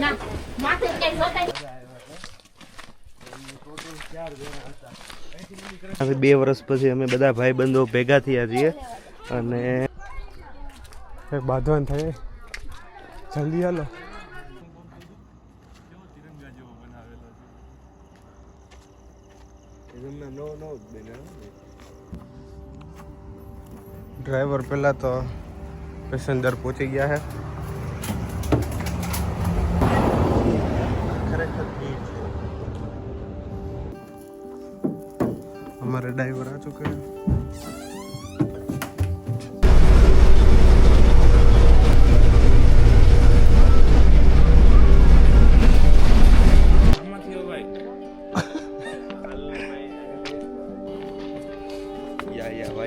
ના માથે કઈ જોતાય હવે 2 વર્ષ પછી અમે બધા ભાઈબંધો ભેગા થયા છીએ અને બાંધવાન થાય જલ્દી હાલો. ડ્રાઈવર પહેલા તો પેસેન્જર પહોંચી ગયા છે. ખરેખર ભીડ છે. हमारे ड्राइवर आ चुके हैं.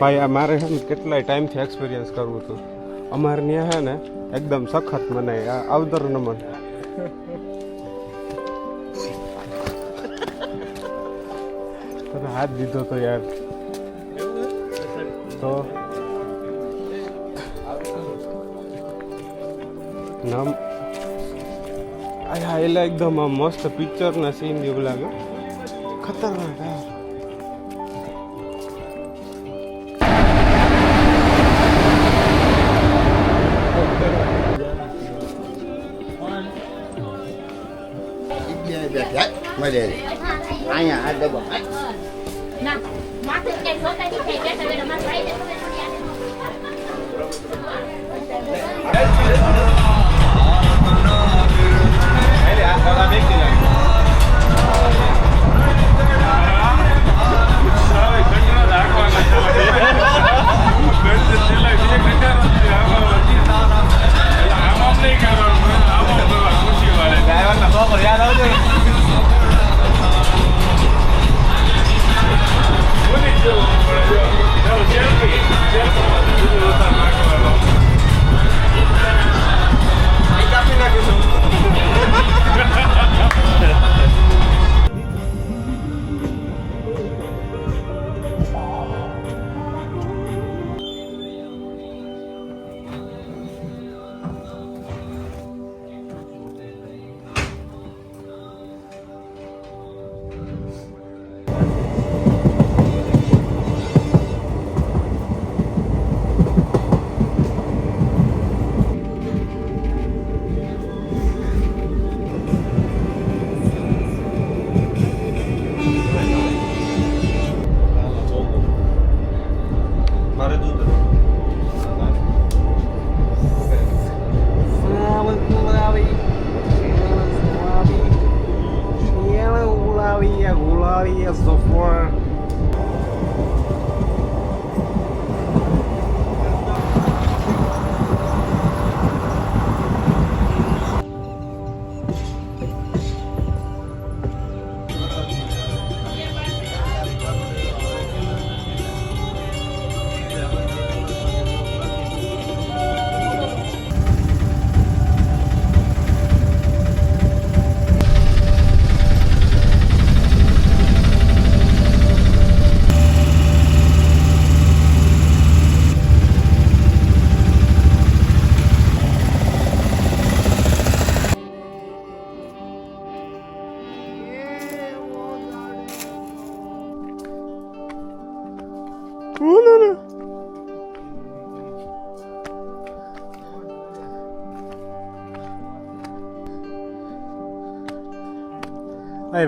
ભાઈ અમારે છે ને કેટલાય ટાઈમથી એક્સપિરિયન્સ કરવું હતું. અમારે ત્યાં છે ને એકદમ સખત મને આવદર નમન. હાથ દીધો તો યાર તો નામ આ એટલે એકદમ આ મસ્ત પિક્ચર ના સીન જેવું લાગે. ખતરનાક યાર. અહીંયા આ ડબ્બો ના માથે કઈ જોતાય કઈ બેઠા બેઠા માર ભાઈ ને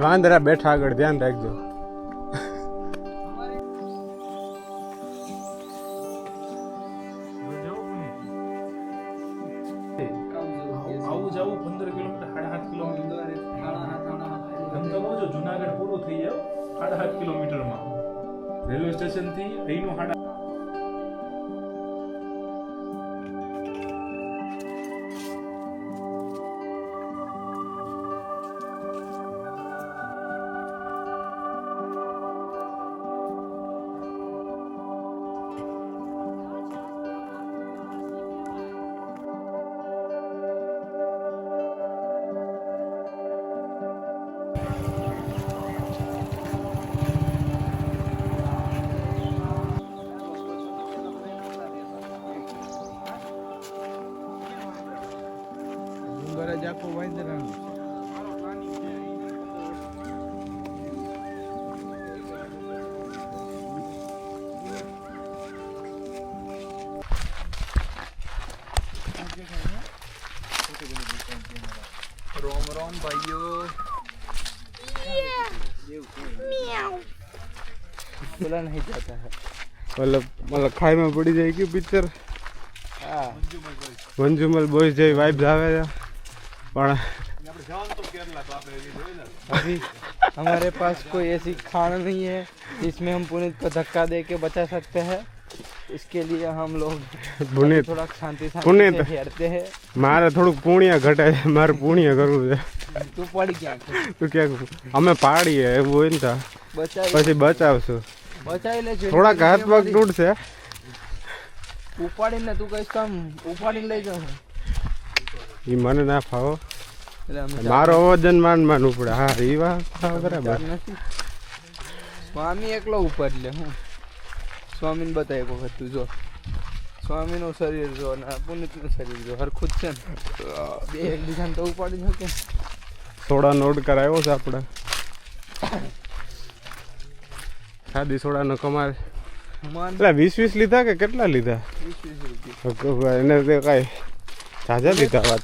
વાંદરા બેઠા આગળ ધ્યાન રાખજો. આવું જવું 15 કિલોમીટર 7.5 કિલોમીટર જુનાગઢ પૂરું થઈ જાવ 7.5 કિલોમીટરમાં રેલવે સ્ટેશન થી અહીંનું रोम रोम भाइयों बोला नहीं जाता है मतलब खाई में पड़ी जाएगी पिक्चर मंजूमल बॉयज જેવી વાઇબ્સ આવે છે પણ अभी हमारे पास कोई ऐसी खाना नहीं है जिसमें हम पुनीत को धक्का दे के बचा सकते हैं। इसके लिए हम लोग પુનિત थोड़ा शांति पुनीत। से खेलते हैं। મારે થોડુંક પુણ્ય ઘટે છે, મારે પુણ્ય કરવું છે तू पड़ क्या તો ક્યાંક અમે પાડીએ એવું હોય ને તો बचा પછી બચાવશું बचा ले થોડાક હાથ પગ તૂટશે ઉપાડીને તું કઈશ કામ ઉપાડીને લઈ જાઉં એ મને ના ફાવો એટલે અમે મારો વજન માન ઉપડે હા એ વાત બરાબર નથી સ્વામી એકલો ઉપાડી લે હું સ્વામીને બતાય એક વખત તું જો સ્વામીનું શરીર જો ને પુનિતનું શરીર જો હરખું જ છે ને બે એકબીજાને તો ઉપાડી શકે સોડા નોટ કરાવ્યો છે આપણે સાદી સોડાનો કમાલ માન એટલે 20 લીધા કે કેટલા લીધા 20 રૂપિયા એને તે કાંઈ ઝાઝા લીધા વાત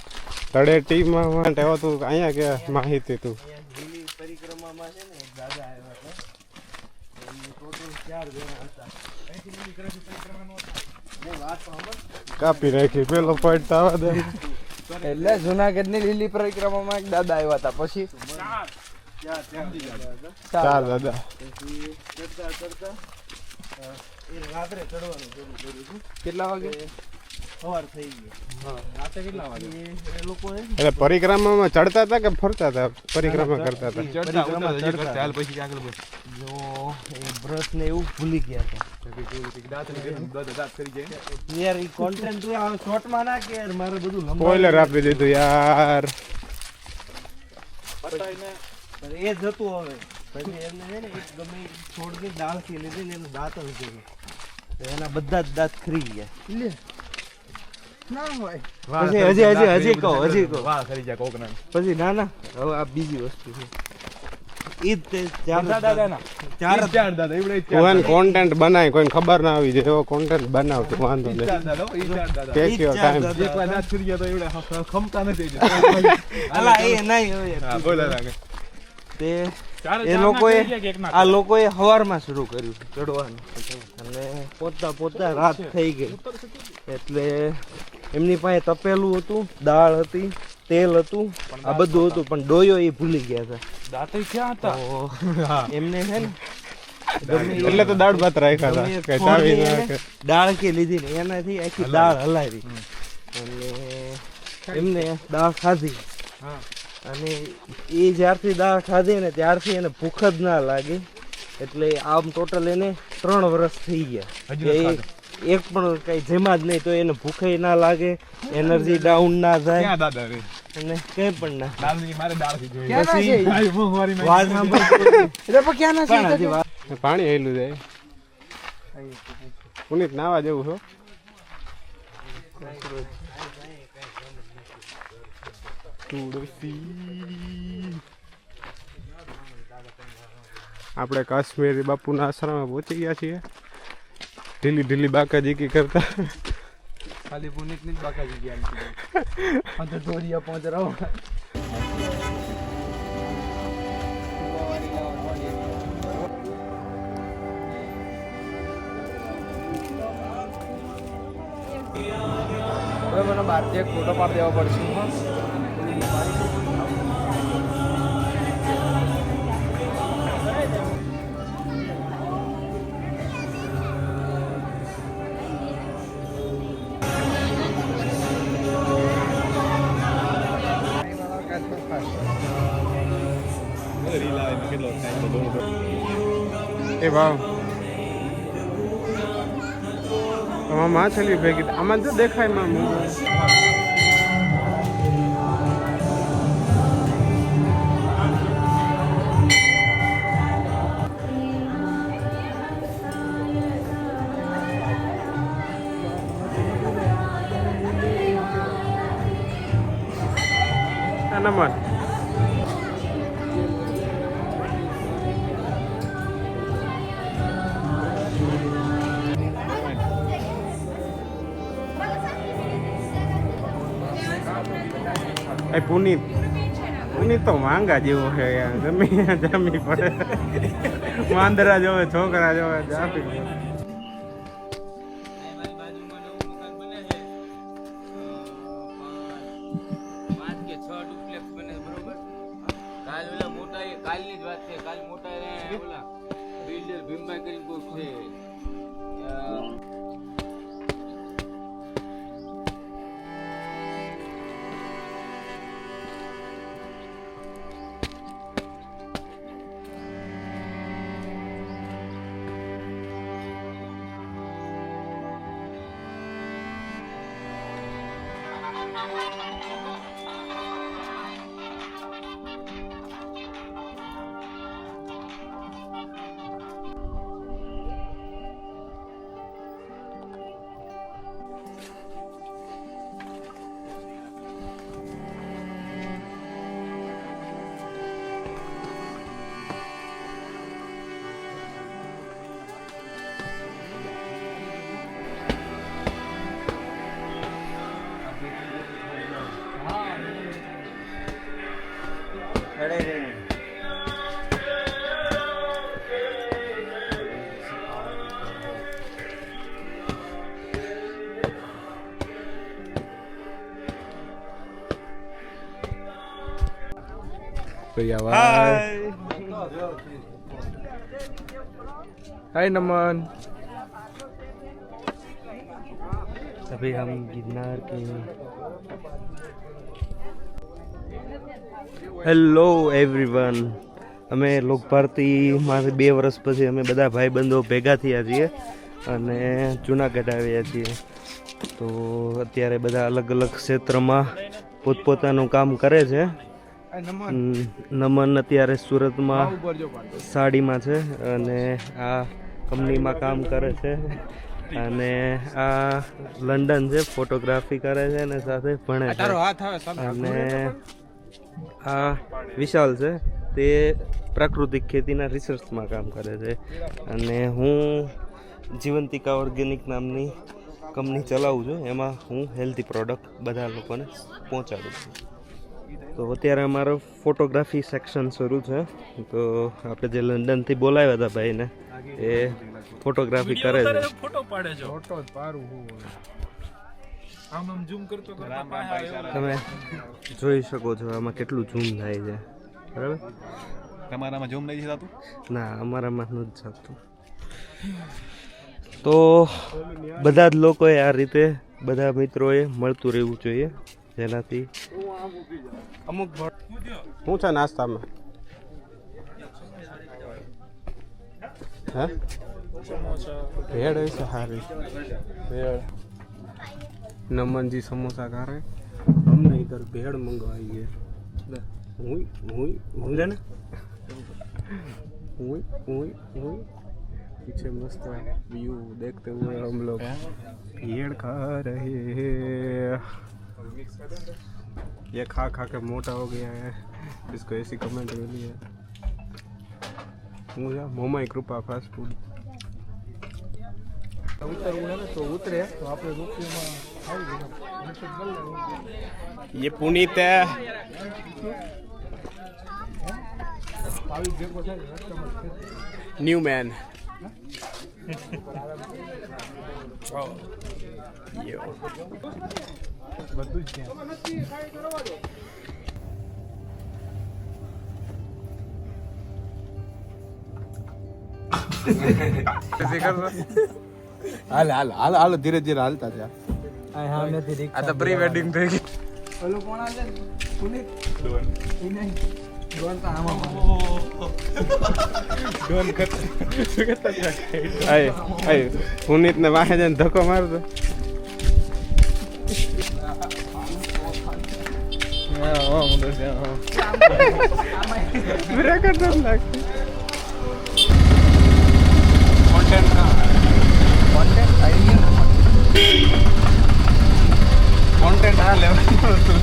તળેટીમાં માટે આવ્યો તું અહીંયા કે માહિતી તું દિલ્હી પરિક્રમામાં છે ને એક દાદા આવ્યા હતા એમની ટોટલ 4 જણા હતા અહીંથી દિલ્હી પરિક્રમાનો એ વાત સાંભળ કાપી નાખી પેલો પોઈન્ટ આવવા દે એટલે જુનાગઢની લીલી પરિક્રમામાં એક દાદા આવ્યા હતા પછી ચાર દાદા પછી ચડતા ચડતા એ રાત્રે ચડવાનું શરૂ કર્યું હતું કેટલા વાગે સવાર થઈ ગયો રાતે કેટલા વાગે એ લોકોએ એટલે પરિક્રમામાં ચડતા હતા કે ફરતા હતા પરિક્રમા કરતા હતા જો એ બ્રશ ને એવું ભૂલી ગયા હતા યાર એ કોન્ટેન્ટ તું આ શોર્ટમાં ના કે યાર મારે બધું સ્પોઇલર આપી દીધું યાર પણ એ જતું હવે પછી એમને છે ને એક ગમે એ છોડની ડાળથી લીધી ને એનું દાંતણ કર્યું તો એના બધા જ દાંત ખરી ગયા ના હોય પછી હજી કહો વાહ કરી જાય કોકના પછી ના ના હવે આ બીજી વસ્તુ છે ઈ જ તે ચાર દાદાના ચાર ચાર દાદા એવડે કોઈ કોન્ટેન્ટ બનાય કોઈને ખબર ના આવી જાય એવો કોન્ટેન્ટ બનાવતો વાંધો નહીં ચાર દાદા ઈ ચાર દાદા ટેક યોર ટાઈમ એક વાર દાંત કરી ગયા તો એવડે ખમતા નથી અલા એ નહીં હવે હા બોલા લાગે તે એ લોકોએ આ લોકોએ સવારમાં શરૂ કર્યું ચડવાનું અને પોતા રાત થઈ ગઈ એટલે એમની પાસે તપેલું હતું દાળ હતી તેલ હતું આ બધું હતું પણ ડોયો એ ભૂલી ગયા હતા દાંત ક્યાં હતા તો એમને છે ને એટલે તો દાળ ભાત રાખ્યા હતા કે ચાવી ના કે દાળ કે લીધી ને એનાથી આખી દાળ હલાવી અને એમને દાળ ખાધી અને એ જ્યારથી દાળ ખાધી ને ત્યારથી એને ભૂખ જ ના લાગી એટલે આમ ટોટલ એને 3 વર્ષ થઈ ગયા કે એક પણ કઈ જેમાં જ નહીં તો એને ભૂખે ના લાગે એનર્જી ડાઉન ના જાય ક્યાં દાદા રે અને કઈ પણ ના દાલની મારે દાળથી જોઈએ ક્યાં ના છે ભાઈ મોહવારી માં વાત સાંભળ એટલે પણ ક્યાં ના છે પાણી હેલું જાય પુનિત નાવા જેવું છો આપણે કાશ્મીરી બાપુના આશ્રમમાં પહોંચી ગયા છીએ ઢીલી બાકાજીકી કરતા ખાલી પુનિતની જ બાકાજી ગયા અંત દોરિયા પહોંચ રહો હવે મને બહારથી એક ફોટો પાડી દેવો પડશે એ ભાવ આમાં માછલી ભેગી આમાં તો દેખાય માં નમન એ પુનીત તો માંગા જેવો છે યાર ગમે ત્યાં જામી પડે વાંદરા જોવે છોકરા જોવે જામી પડે. કાલની જ વાત છે. કાલ મોટા ઓલા બિલ્ડર ભીમભાઈ કરીને કોક છે. हाय नमन, अभी हम गिरनार के હેલો એવરીવન, અમે લોક ભારતીમાંથી 2 વર્ષ પછી અમે બધા ભાઈબંધો ભેગા થયા છીએ અને જુનાગઢ આવ્યા છીએ. તો અત્યારે બધા અલગ અલગ ક્ષેત્રમાં પોતપોતાનું કામ કરે છે. નમન અત્યારે સુરતમાં સાડીમાં છે અને આ કંપનીમાં કામ કરે છે, અને આ લંડન છે, ફોટોગ્રાફી કરે છે અને સાથે ભણે છે. અને આ વિશાલ છે, તે પ્રાકૃતિક ખેતીના રિસર્ચમાં કામ કરે છે. અને હું જીવંતિકા ઓર્ગેનિક નામની કંપની ચલાવું છું, એમાં હું હેલ્ધી પ્રોડક્ટ બધા લોકોને પહોંચાડું છું. તો અત્યારે અમારો ફોટોગ્રાફી સેક્શન શરૂ છે. તો આપણે જે લંડનથી બોલાવ્યા હતા ભાઈને, એ ફોટોગ્રાફી કરે છે. ફોટો પાડે છે. ફોટો પારું આમ ઝૂમ કરતો તમે જોઈ શકો છો આમાં કેટલું ઝૂમ થાય છે. બરાબર, તમારામાં ઝૂમ નહીં થતું? ના, અમારામાં નથી થતું. તો બધા જ લોકોએ આ રીતે બધા મિત્રોએ મળતું રહેવું જોઈએ, જેનાથી અમુક શું છે નાસ્તામાં? હા, ભેળ હોય છે સારી ભેળ. नमन जी समोसा खा रहे हैं, हमने इधर भेड़ मंगवाई है. पीछे मस्त व्यू देखते हुए हम लोग भेड़ खा रहे हैं. ये खा खा के मोटा हो गया है, इसको ऐसी कमेंट मिली है. मुझे मोमाई कृपा फास्ट फूड. ये पुनीत है. New man. हाल हाल हाल हाल धीरे धीरे हालता था. આ તો પ્રી વેડિંગ થઈ ગઈ. ઓલો કોણ આવે? પુનીત ડોન. એ નહીં ડોન તો આમાં ડોન કરતા આય આય પુનીત ને વાહે જઈને ધક્કો મારતો. હા મુંડો છે. હા બ્રેકર તો લાગતી. કોન્ટેન્ટ આવી ગયો. કોન્ટેન્ટ આ લેવાનું હતું.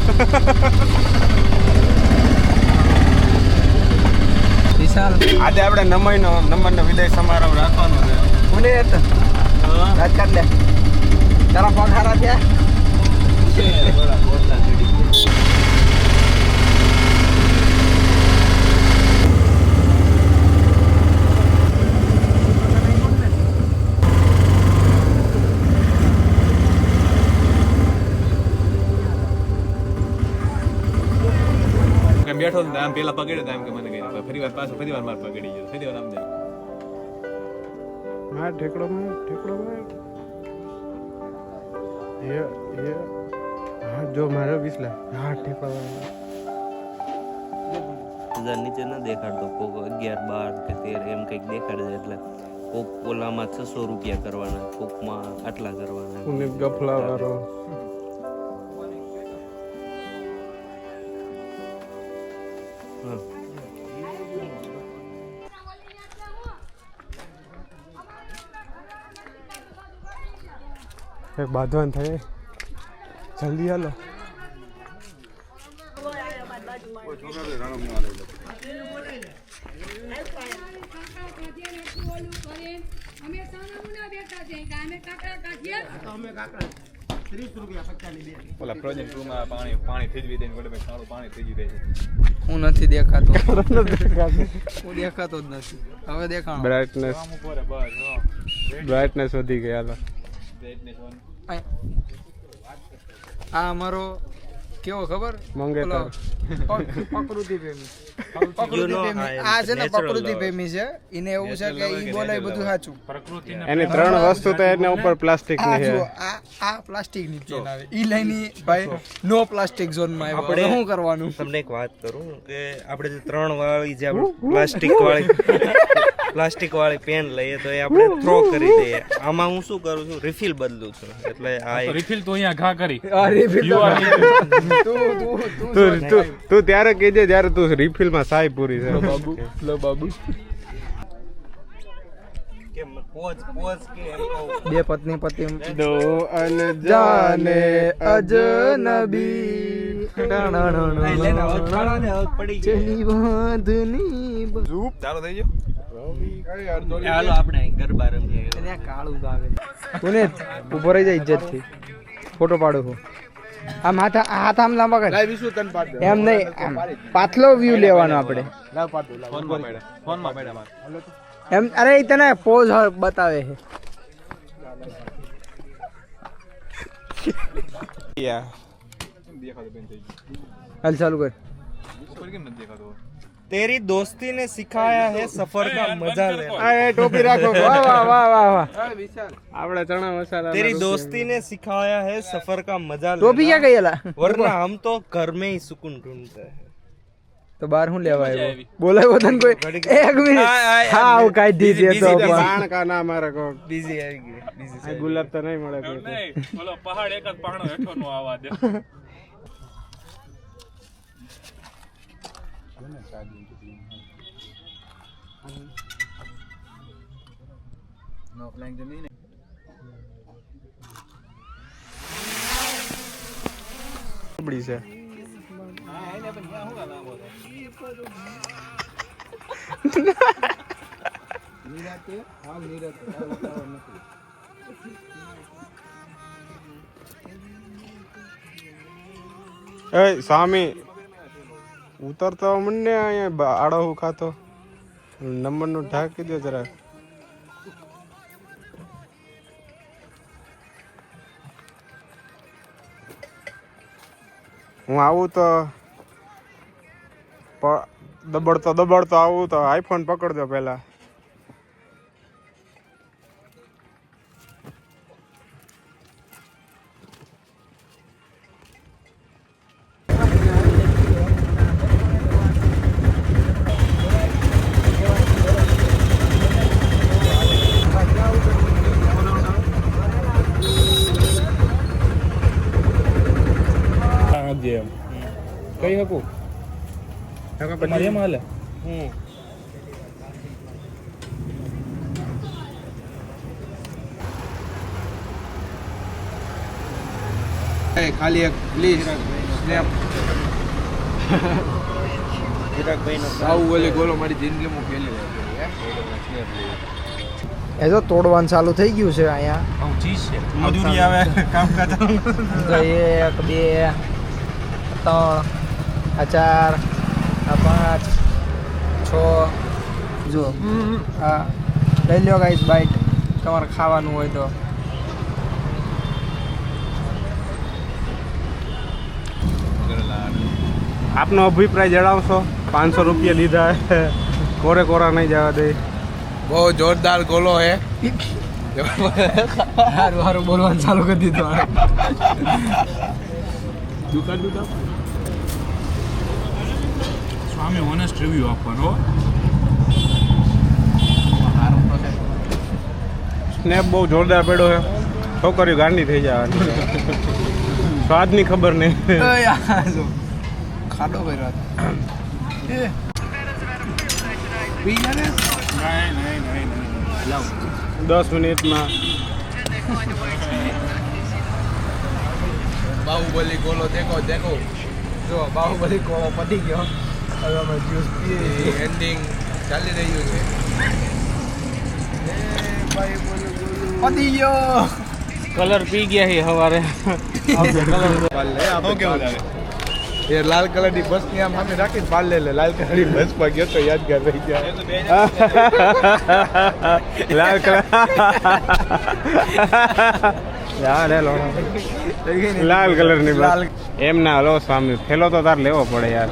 આજે આપણે નમનનો વિદાય સમારોહ રાખવાનો છે. કોને હતો રાજકારણ લે તારા પગ હારા થયા કેમ બેઠો ને આમ પેલા પકડ્યો તો એમ કે મને કઈ ફરી વાર માર પકડી ગયો ફરી વાર આમ જાય. હા ઠેકડો માં હા જો મારો વિસલા હા ઠેકડો નીચે ન દેખાડતો કોક 11, 12 કે 13 એમ કંઈક દેખાડે છે એટલે કોક ઓલામાં 600 રૂપિયા કરવાના, કોકમાં આટલા કરવાના. પુનિત ગફલા વાળો એક બાંધવાન થાય જલ્દી હાલો. ઓલા પ્રોજેક્ટ 2 માં પાણી થઈ દે ને સારું પાણી થઈ ગયું છે. હું નથી દેખાતો હું દેખાતો જ નથી હવે દેખાણો બ્રાઇટનેસ વધી ગઈ હાલો. આ અમારો કેવો ખબર મંગેતર. પ્રકૃતિ પ્રેમી આ છે ને પ્રકૃતિ પ્રેમી છે એને એવું છે કે ઈ બોલે બધું સાચું. એની 3 વસ્તુ તો એના ઉપર પ્લાસ્ટિક ની છે. આ પ્લાસ્ટિક ની ચેન આવે ઈ લાઈની ભાઈ નો પ્લાસ્ટિક ઝોન માં આવ્યો. આપણે શું કરવાનું? તમને એક વાત કરું કે આપણે જે 3 વાળી જે પ્લાસ્ટિક વાળી પેન લઈએ તો એ આપણે થ્રો કરી દઈએ. આમાં હું શું કરું છું, રિફિલ બદલું છું. એટલે આ રિફિલ તો અહીંયા ઘા કરી આ રિફિલ તું ત્યારે કહેજે જ્યારે તું રિફિલ માં સાઈ પૂરી છે. બાબુ કે પોઝ કે એમ કહું. બે પત્ની પતિ દો અનજાને અજનબી પડી ચલી બાંધની ચાલો થઈ ગયો. હાલો આપણે ગરબા રમીએ. ત્યાં કાળું આવે કોને ઉભો રહી જાય ઇજ્જત થી ફોટો પાડો છો. આમ હાથ આમ લાંબા કર એમ નહીં આમ પાછલો વ્યૂ લેવાનો આપણે ફોનમાં મેડમ એમ. અરે ઈ તને પોઝ બતાવે છે. દેખાતો બેન થઈ ગયું હાલ ચાલુ કર. ઉપર કેમ નથી દેખાતો? तेरी दोस्ती ने सिखाया है सफर का मजा लेना. આ એ ટોપી રાખો. વાહ વાહ વાહ વાહ વાહ. આપણે ચણા મસાલા तेरी दोस्ती ने सिखाया है सफर का मजा ટોપી ક્યાં लेना, ગઈ એલા? वरना हम तो घर में ही सुकून ढूंढते हैं. તો બાર હું લેવા આવ્યો? બોલાવ્યો તને કોઈ? એક મિનિટ હા હું કાઢી દીધી તો પણ. પાણ કા ના મારે કો बिजी આવી ગઈ बिजी આ ગુલાબ તો નહીં મળે કોઈ. નહીં ઓલો પહાડ એક જ પાણો હેઠો નો આવા દે. નો ફ્લાઇંગ જમી ને બડી છે. એ સ્વામી ઉતરતો મને અહીંયા આડો હું ખાતો નંબર નું ઢાંકી દો જરા. હું આવું તો દબડતો આવું તો આઈફોન પકડજો પેલા. કઈ શકું તમારે એમ હાલે ખાલી એક પ્લીઝ સ્નેપ બાહુબલી ગોલો મારી જિંદગીમાં પહેલી વાર એ તો તોડવાનું ચાલુ થઈ ગયું છે અહીંયા મજૂરી આવે કામકાજ તો 1 2 3 4 5 6 જો હા લઈ લ્યો ગાઈસ બાઈટ તમારે ખાવાનું હોય તો આપનો અભિપ્રાય જણાવશો 500 રૂપિયા લીધા કોરે કોરા નહીં જવા દે બહુ જોરદાર ગોલો હે હારું હારું બોલવાનું ચાલુ કરી દીધું સ્વામી ઓનેસ્ટ રિવ્યુ આપવાનો સ્નેપ બહુ જોરદાર પડ્યો છે છોકરીઓ ગાંડી થઈ જવાની સ્વાદની ખબર નહીં ખાડો કર્યો પી ગયા ને 10 મિનિટમાં બાહુબલી ગોલો દેખો દેખો જો બાહુબલી ગોળો પતી ગયો હવે અમે જ્યુસ પીએ એન્ડિંગ ચાલી રહ્યું છે પતી ગયો કલર પી ગયા છે સવારે એ લાલ કલર ની બસ ની આમ સામે રાખીને પાલ લે લાલ કલર ની બસ માં ગયો તો યાદગાર રહી ગયા લાલ કલર લાલ કલર ની લાલ એમ ના હલો સ્વામી થેલો તો તાર લેવો પડે યાર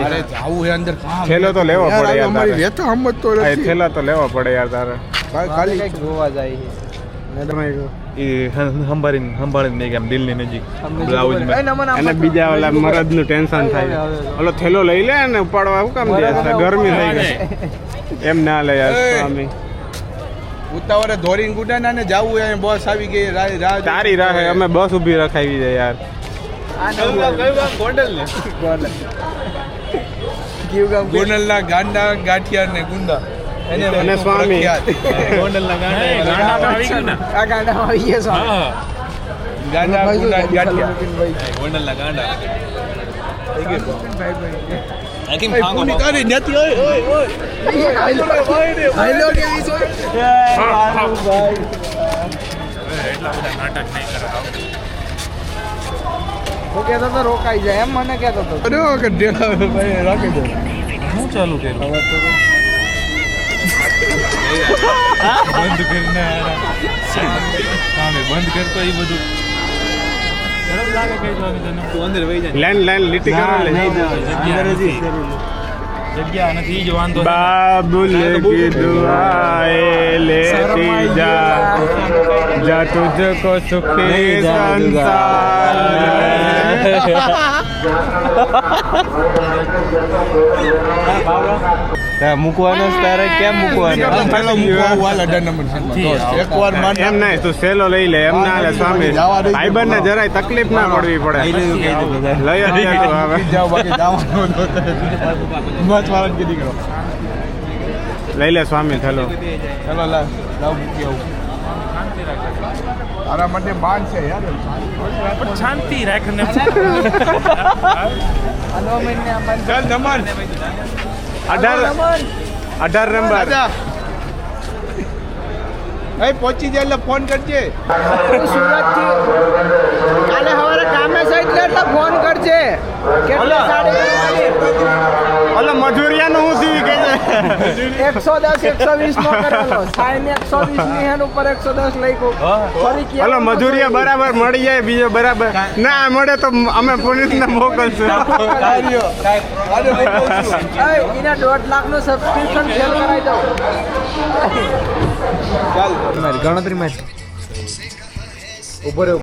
અરે જાવું હે અંદર થેલો તો લેવો પડે યાર અમારી તારે. વેતો હમત તો આ થેલા તો લેવો પડે યાર તારે ખાલી કઈક જોવા જાય એ સંભાળીને નહીં આમ દિલની નજીક બ્લાઉઝમાં અને બીજા ઓલા મરદ નું ટેન્શન થાય ઓલો થેલો લઈ લે ને ઉપાડવા શું કામ દે છે? ગરમી થઈ ગઈ એમ ના લે યાર સ્વામી ઉતાવળે ધોરીને ગુડાના ને જાવું હે બસ આવી ગઈ રાહ તારી રાહે અમે બસ ઊભી રખાવી દે યાર ગોંડલ ના ગાંડા ગાંઠિયા ને ગુંદા અને સ્વામી ગોંડલના ગાંડા આવી ગયું ને આ ગાંડામાં આવી ગયા સ્વામી ગાંડા ગુંડા ગાંઠિયા ગોંડલના ગાંડા આકીમ ભાઈ ખાંગો પૂરી કરી નથી ઓય હાઈલો કેવી છે એટલા બધા નાટક નહીં કરે હું કહેતો તો રોકાઈ જાય એમ મને કહેતો તો અરે કે ઢેલા ભાઈ રાખી દો શું ચાલુ કર્યું બંધ કરીને સામે બંધ કરતો એ બધું સરસ લાગે કઈ સ્વામી તને તું અંદર વહી જાય લાઈન લાઈન લીટી કરો લે જગ્યા નથી ઈ જ વાંધો છે. બાબુલ की दुआएं लेती जा जा तुझको सुखी संसार મૂકવાનો તારે કેમ મૂકવાનો એકવાર માન એમ નહીં તું સેલો લઈ લે એમ ના લે સ્વામી ભાઈબંધ ને જરાય તકલીફ ના પડવી પડે લઈ જ લે તું હવે જાઓ બાકી જવાનું મત વાળા કીધી કરો લઈ લે સ્વામી થેલો ચલો લાવ મૂકી આવું તારા માટે બાન છે યાર પણ શાંતિ રાખને ચાલ દમન 18 નંબર રાજા એ પહોંચી જાય એટલે ફોન કરજે સુરત થી કાલે સવારે કામે છે એટલે ફોન કરજે કેટલા સાડી ઓલો મજૂરિયાનું હું થયું કે 110 120 નો કરેલો સાઈન 120 ની હેન ઉપર 110 લખ્યો ફરી કે ઓલો મજૂરિયા બરાબર મળી જાય બીજો બરાબર ના મળે તો અમે પોલીસને મોકલશું એના 1.5 લાખ નું સબસ્ક્રિપ્શન ફેલ કરાવી દઉં ચાલ ગણતરી માં ઉભો રહ્યો